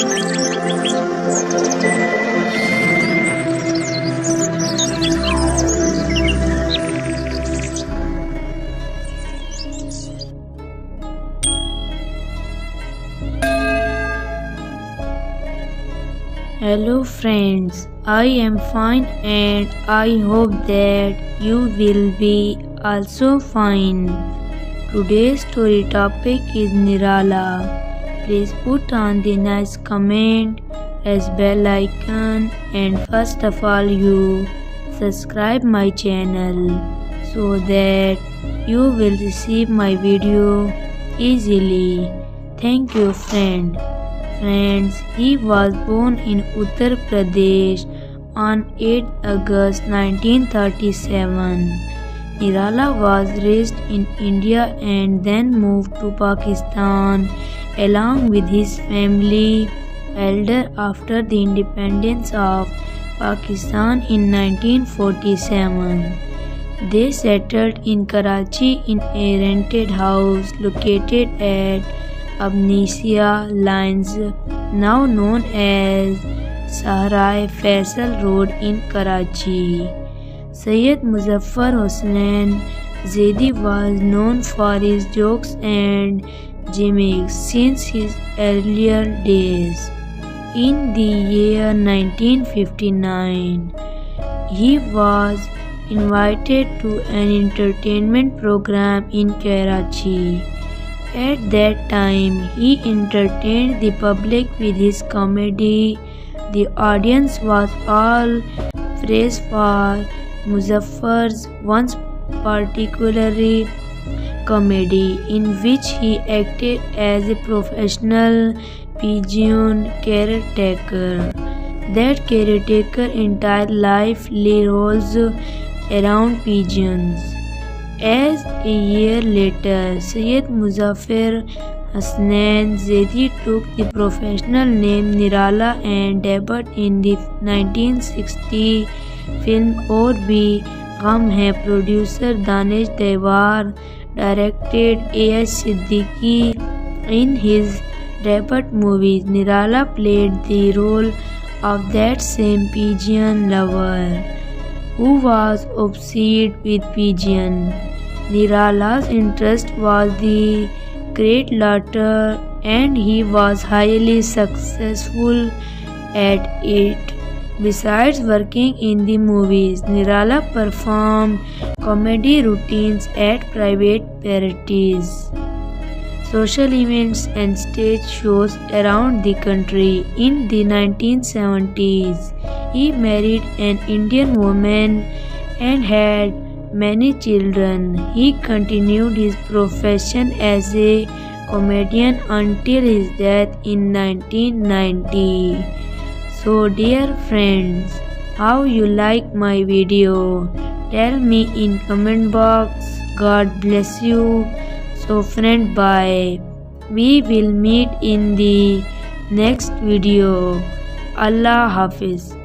Hello friends, I am fine and I hope that you will be also fine. Today's story topic is Nirala. Please put on the nice comment, press bell icon and first of all you subscribe my channel so that you will receive my video easily. Thank you friend. Friends, he was born in Uttar Pradesh on 8 August 1937. Nirala was raised in India and then moved to Pakistan along with his family elder after the independence of Pakistan in 1947. They settled in Karachi in a rented house located at Abnisia Lines, now known as Sahrai Faisal Road in Karachi. Sayyid Muzaffar Hussain Zaidi was known for his jokes and gimmicks since his earlier days. In the year 1959, he was invited to an entertainment program in Karachi. At that time, he entertained the public with his comedy. The audience was all praised for Muzaffar's once particularly comedy, in which he acted as a professional pigeon caretaker. That caretaker entire life revolves around pigeons. As a year later, Sayyid Muzaffar Hussain Zaidi took the professional name Nirala and debuted in the 1960 film Aur Bhi Gham Hai. Producer Danish Dewar directed A.S. Siddiqui. In his debut movie, Nirala played the role of that same pigeon lover who was obsessed with pigeons. Nirala's interest was the great laughter and he was highly successful at it. Besides working in the movies, Nirala performed comedy routines at private parties, social events and stage shows around the country. In the 1970s, he married an Indian woman and had many children. He continued his profession as a comedian until his death in 1990. So dear friends, how you like my video? Tell me in comment box. God bless you. So friend, bye. We will meet in the next video. Allah Hafiz.